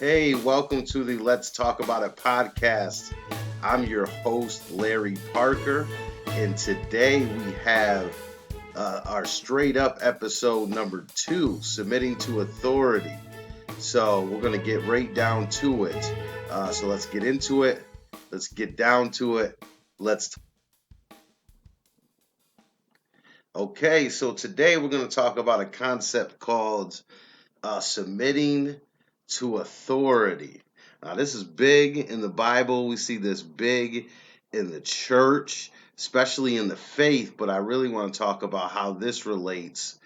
Hey, welcome to the Let's Talk About It podcast. I'm your host, Larry Parker, and today we have our straight up episode number 2, Submitting to Authority. So we're going to get right down to it. So let's get into it. Let's get down to it. Let's. Okay, so today we're going to talk about a concept called submitting to authority. Now, this is big in the Bible. We see this big in the church, especially in the faith. But I really want to talk about how this relates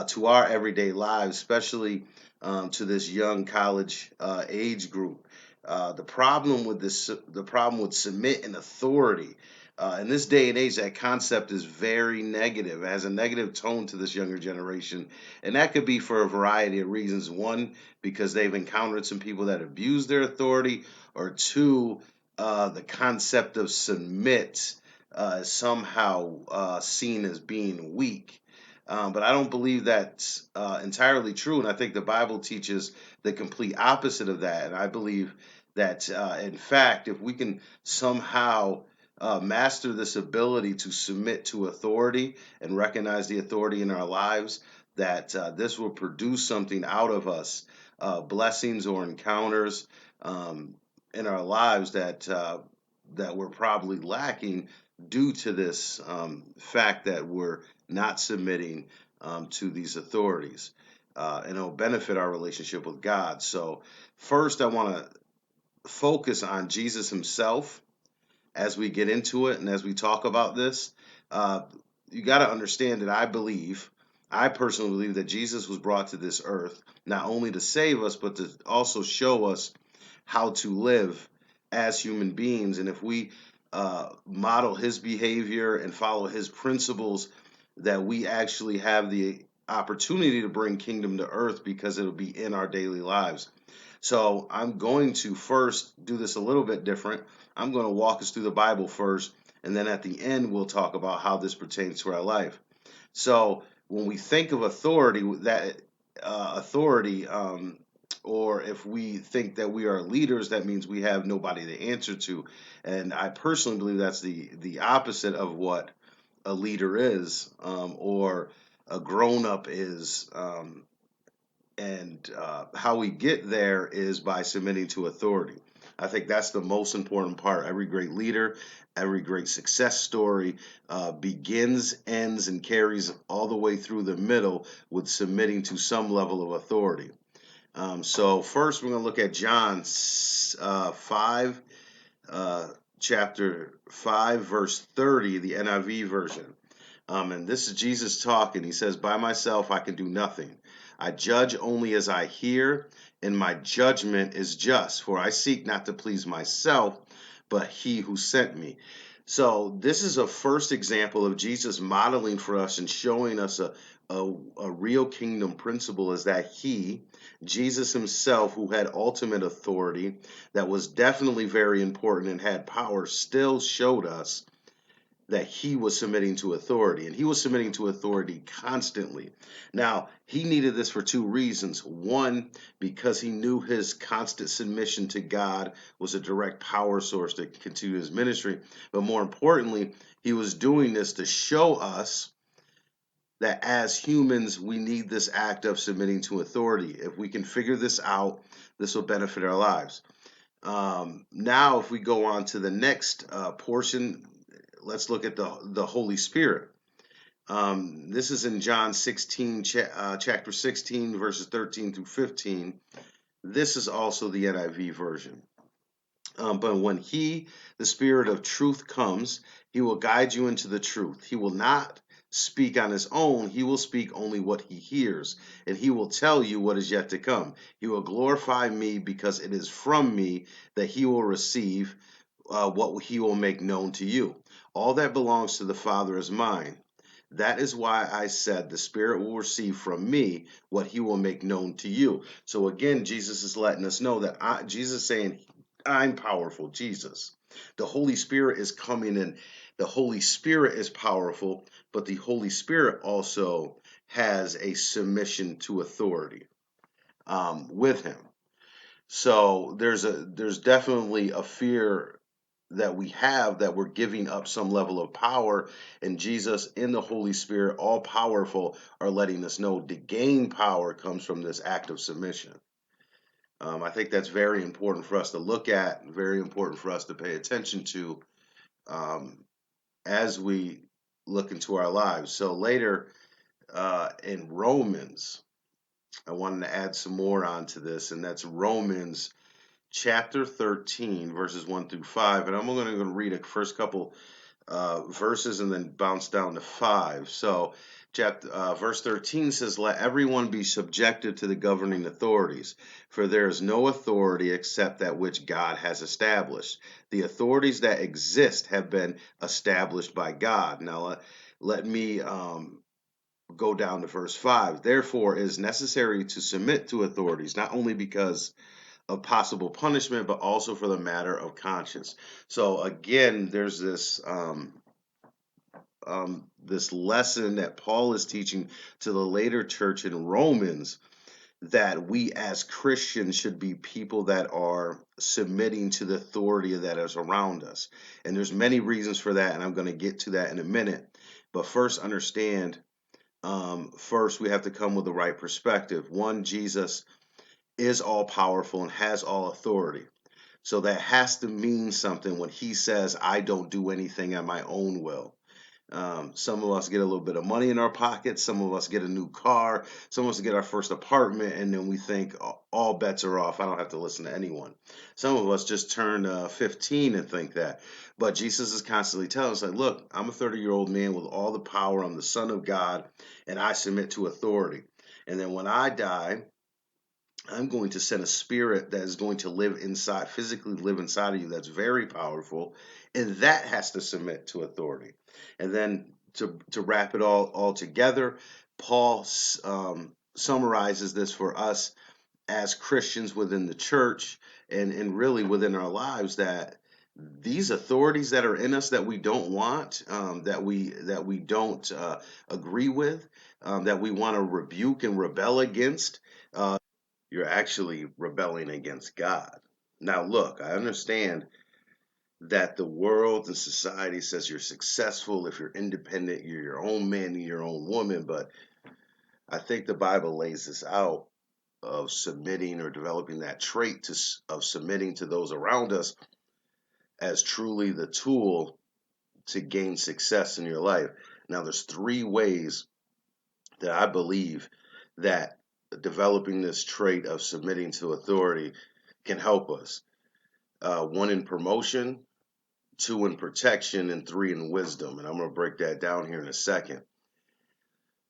to our everyday lives, especially to this young college age group. The problem with submit and authority. In this day and age, that concept is very negative. It has a negative tone to this younger generation, and that could be for a variety of reasons. One, because they've encountered some people that abuse their authority, or two, the concept of submit is somehow seen as being weak. But I don't believe that's entirely true. And I think the Bible teaches the complete opposite of that. And I believe that, in fact, if we can somehow master this ability to submit to authority and recognize the authority in our lives, that this will produce something out of us, blessings or encounters in our lives that we're probably lacking due to this fact that we're not submitting to these authorities. And it'll benefit our relationship with God. So, first, I want to focus on Jesus himself as we get into it and as we talk about this. Uh, you got to understand that I personally believe that Jesus was brought to this earth not only to save us, but to also show us how to live as human beings. And if we model his behavior and follow his principles, that we actually have the opportunity to bring kingdom to earth because it'll be in our daily lives. So I'm going to first do this a little bit different. I'm going to walk us through the Bible first, and then at the end, we'll talk about how this pertains to our life. So when we think of authority, that authority, or if we think that we are leaders, that means we have nobody to answer to. And I personally believe that's the opposite of what a leader is, or a grown up is. And how we get there is by submitting to authority. I think that's the most important part. Every great leader, every great success story begins, ends, and carries all the way through the middle with submitting to some level of authority. So first, we're going to look at John 5, uh, chapter 5, verse 30, the NIV version. And this is Jesus talking. He says, "By myself I can do nothing. I judge only as I hear, and my judgment is just, for I seek not to please myself, but he who sent me." So this is a first example of Jesus modeling for us and showing us a real kingdom principle is that Jesus himself, who had ultimate authority, that was definitely very important and had power, still showed us that he was submitting to authority, and he was submitting to authority constantly. Now, he needed this for two reasons. One, because he knew his constant submission to God was a direct power source to continue his ministry. But more importantly, he was doing this to show us that as humans, we need this act of submitting to authority. If we can figure this out, this will benefit our lives. Now, if we go on to the next portion, let's look at the Holy Spirit. This is in John 16, chapter 16, verses 13 through 15. This is also the NIV version. But when he, the Spirit of truth, comes, he will guide you into the truth. He will not speak on his own. He will speak only what he hears, and he will tell you what is yet to come. He will glorify me because it is from me that he will receive what he will make known to you. All that belongs to the Father is mine. That is why I said the Spirit will receive from me what he will make known to you. So again, Jesus is letting us know that Jesus is saying, I'm powerful, Jesus. The Holy Spirit is coming in. The Holy Spirit is powerful, but the Holy Spirit also has a submission to authority with him. So there's definitely a fear that we have that we're giving up some level of power, and Jesus in the Holy Spirit, all powerful, are letting us know to gain power comes from this act of submission. I think that's very important for us to look at, very important for us to pay attention to, um, as we look into our lives. So later in Romans, I wanted to add some more onto this, and that's Romans chapter 13, verses 1 through 5. And I'm only going to read a first couple verses and then bounce down to 5. So, verse 13 says, "Let everyone be subjected to the governing authorities, for there is no authority except that which God has established. The authorities that exist have been established by God." Now, let me go down to verse 5. "Therefore, it is necessary to submit to authorities, not only because of possible punishment, but also for the matter of conscience." So again, there's this lesson that Paul is teaching to the later church in Romans, that we as Christians should be people that are submitting to the authority that is around us. And there's many reasons for that, and I'm going to get to that in a minute. But first, understand, first we have to come with the right perspective. One, Jesus is all powerful and has all authority. So that has to mean something when he says, "I don't do anything on my own will." Some of us get a little bit of money in our pockets. Some of us get a new car. Some of us get our first apartment, and then we think all bets are off. I don't have to listen to anyone. Some of us just turn 15 and think that. But Jesus is constantly telling us, like, look, I'm a 30-year-old man with all the power. I'm the Son of God, and I submit to authority. And then when I die, I'm going to send a spirit that is going to live inside, physically live inside of you, that's very powerful, and that has to submit to authority. And then to wrap it all together, Paul summarizes this for us as Christians within the church, and really within our lives, that these authorities that are in us that we don't want, that we don't agree with, that we want to rebuke and rebel against, you're actually rebelling against God. Now, look, I understand that the world and society says you're successful if you're independent, you're your own man, your own woman, but I think the Bible lays this out, of submitting or developing that trait of submitting to those around us, as truly the tool to gain success in your life. Now, there's three ways that I believe that developing this trait of submitting to authority can help us. One in promotion, two in protection, and three in wisdom. And I'm going to break that down here in a second.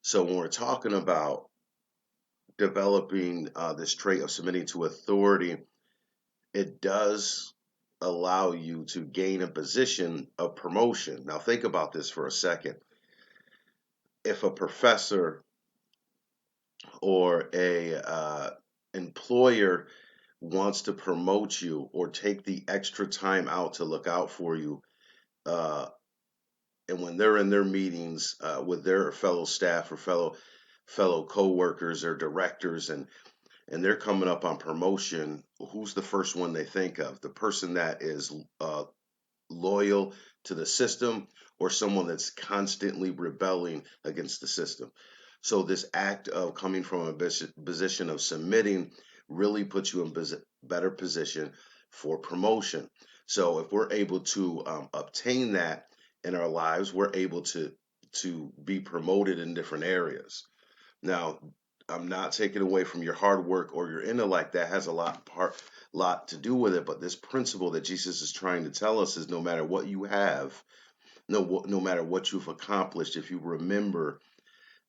So when we're talking about developing this trait of submitting to authority, it does allow you to gain a position of promotion. Now think about this for a second. If a professor or a employer wants to promote you or take the extra time out to look out for you, uh, and when they're in their meetings with their fellow staff or fellow co-workers or directors, and they're coming up on promotion, who's the first one they think of? The person that is loyal to the system, or someone that's constantly rebelling against the system? So this act of coming from a position of submitting really puts you in better position for promotion. So if we're able to obtain that in our lives, we're able to be promoted in different areas. Now, I'm not taking away from your hard work or your intellect. That has a lot to do with it. But this principle that Jesus is trying to tell us is, no matter what you have, no matter what you've accomplished, if you remember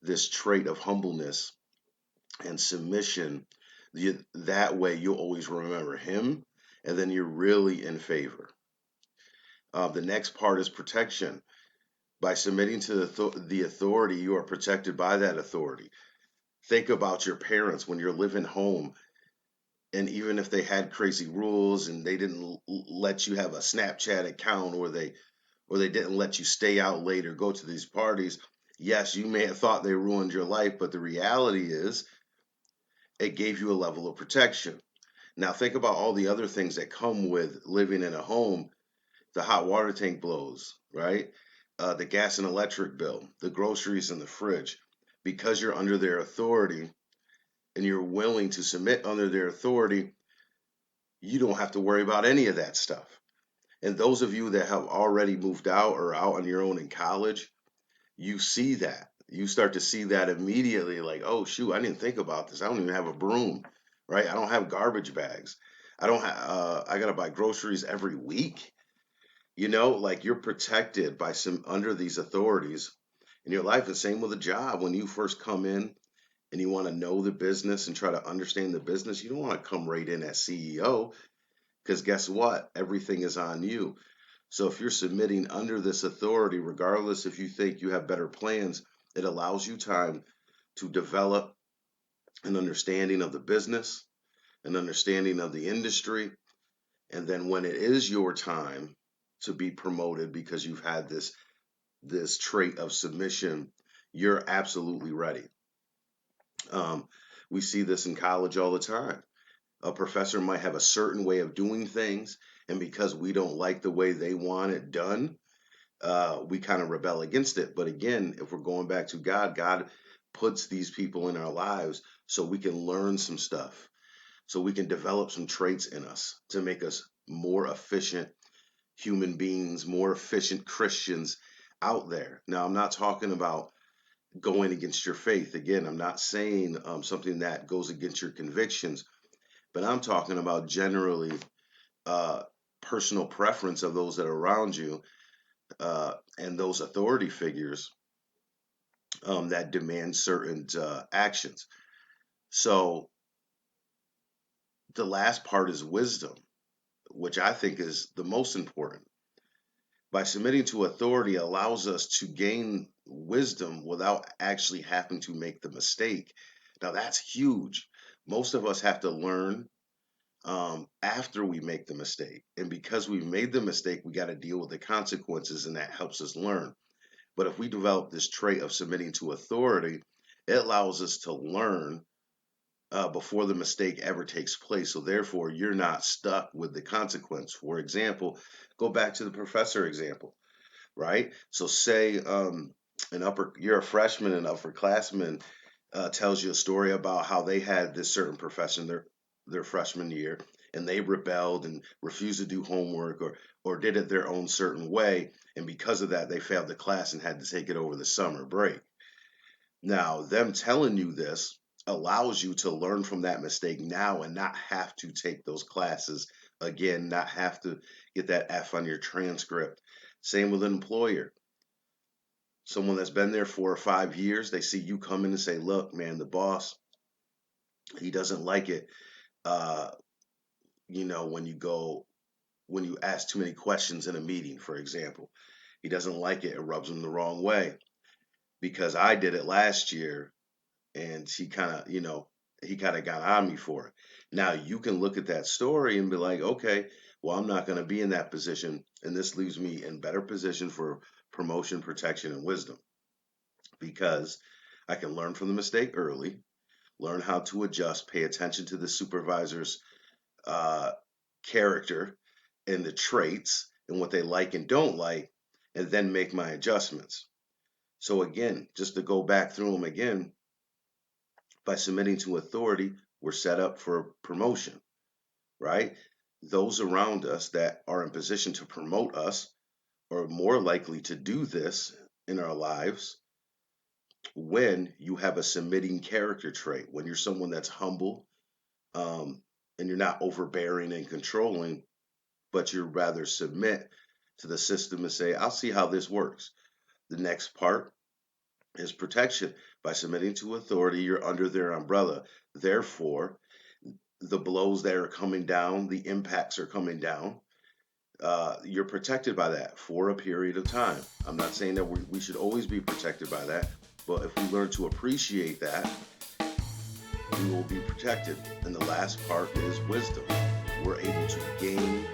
this trait of humbleness and submission, that way you'll always remember him, and then you're really in favor. The next part is protection. By submitting to the authority, you are protected by that authority. Think about your parents when you're living home, and even if they had crazy rules and they didn't let you have a Snapchat account, or they didn't let you stay out late or go to these parties, yes, you may have thought they ruined your life, but the reality is it gave you a level of protection. Now, think about all the other things that come with living in a home. The hot water tank blows, right? The gas and electric bill, the groceries in the fridge. Because you're under their authority and you're willing to submit under their authority, you don't have to worry about any of that stuff. And those of you that have already moved out or out on your own in college, you see that. You start to see that immediately, like, oh shoot, I didn't think about this. I don't even have a broom, right? I don't have garbage bags. I don't have. I gotta buy groceries every week. Like you're protected by some under these authorities in your life. The same with a job. When you first come in and you want to know the business and try to understand the business, you don't want to come right in as CEO because guess what? Everything is on you. So if you're submitting under this authority, regardless if you think you have better plans, it allows you time to develop an understanding of the business, an understanding of the industry, and then when it is your time to be promoted because you've had this trait of submission, you're absolutely ready. Um, we see this in college all the time. A professor might have a certain way of doing things, and because we don't like the way they want it done, we kind of rebel against it. But again, if we're going back to God, God puts these people in our lives so we can learn some stuff, so we can develop some traits in us to make us more efficient human beings, more efficient Christians out there. Now, I'm not talking about going against your faith. Again, I'm not saying something that goes against your convictions, but I'm talking about generally uh, personal preference of those that are around you and those authority figures that demand certain actions. So the last part is wisdom, which I think is the most important. By submitting to authority allows us to gain wisdom without actually having to make the mistake. Now that's huge. Most of us have to learn after we make the mistake. And because we've made the mistake, we got to deal with the consequences, and that helps us learn. But if we develop this trait of submitting to authority, it allows us to learn before the mistake ever takes place. So therefore, you're not stuck with the consequence. For example, go back to the professor example, right? So say you're a freshman, and an upperclassman tells you a story about how they had this certain professor in their freshman year, and they rebelled and refused to do homework or did it their own certain way, and because of that, they failed the class and had to take it over the summer break. Now, them telling you this allows you to learn from that mistake now and not have to take those classes again, not have to get that F on your transcript. Same with an employer. Someone that's been there 4 or 5 years, they see you come in and say, look, man, the boss, he doesn't like it. Uh, when you ask too many questions in a meeting, for example, he doesn't like it. It rubs him the wrong way because I did it last year and he kind of got on me for it. Now you can look at that story and be like, okay, well, I'm not going to be in that position. And this leaves me in better position for promotion, protection, and wisdom because I can learn from the mistake early, learn how to adjust, pay attention to the supervisor's uh, character and the traits and what they like and don't like, and then make my adjustments. So, again, just to go back through them again, by submitting to authority, we're set up for promotion, right? Those around us that are in position to promote us are more likely to do this in our lives when you have a submitting character trait, when you're someone that's humble um, and you're not overbearing and controlling, but you rather submit to the system and say, I'll see how this works. The next part is protection. By submitting to authority, you're under their umbrella. Therefore, the blows that are coming down, the impacts are coming down. You're protected by that for a period of time. I'm not saying that we should always be protected by that, but if we learn to appreciate that, we will be protected. And the last part is wisdom. We're able to gain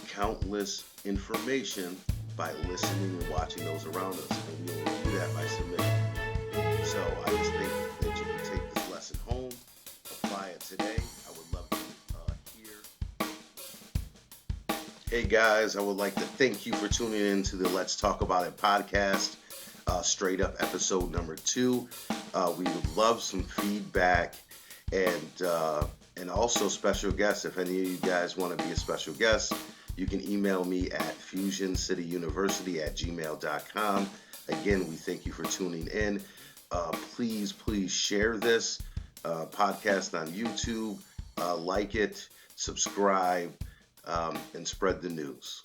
countless information by listening and watching those around us, and we will do that by submitting. So I just think that you can take this lesson home, apply it today. I would love to Hey guys, I would like to thank you for tuning in to the Let's Talk About It podcast, straight up episode number 2. We would love some feedback and also special guests. If any of you guys want to be a special guest, you can email me at fusioncityuniversity@gmail.com. Again, we thank you for tuning in. Please share this podcast on YouTube, like it, subscribe, and spread the news.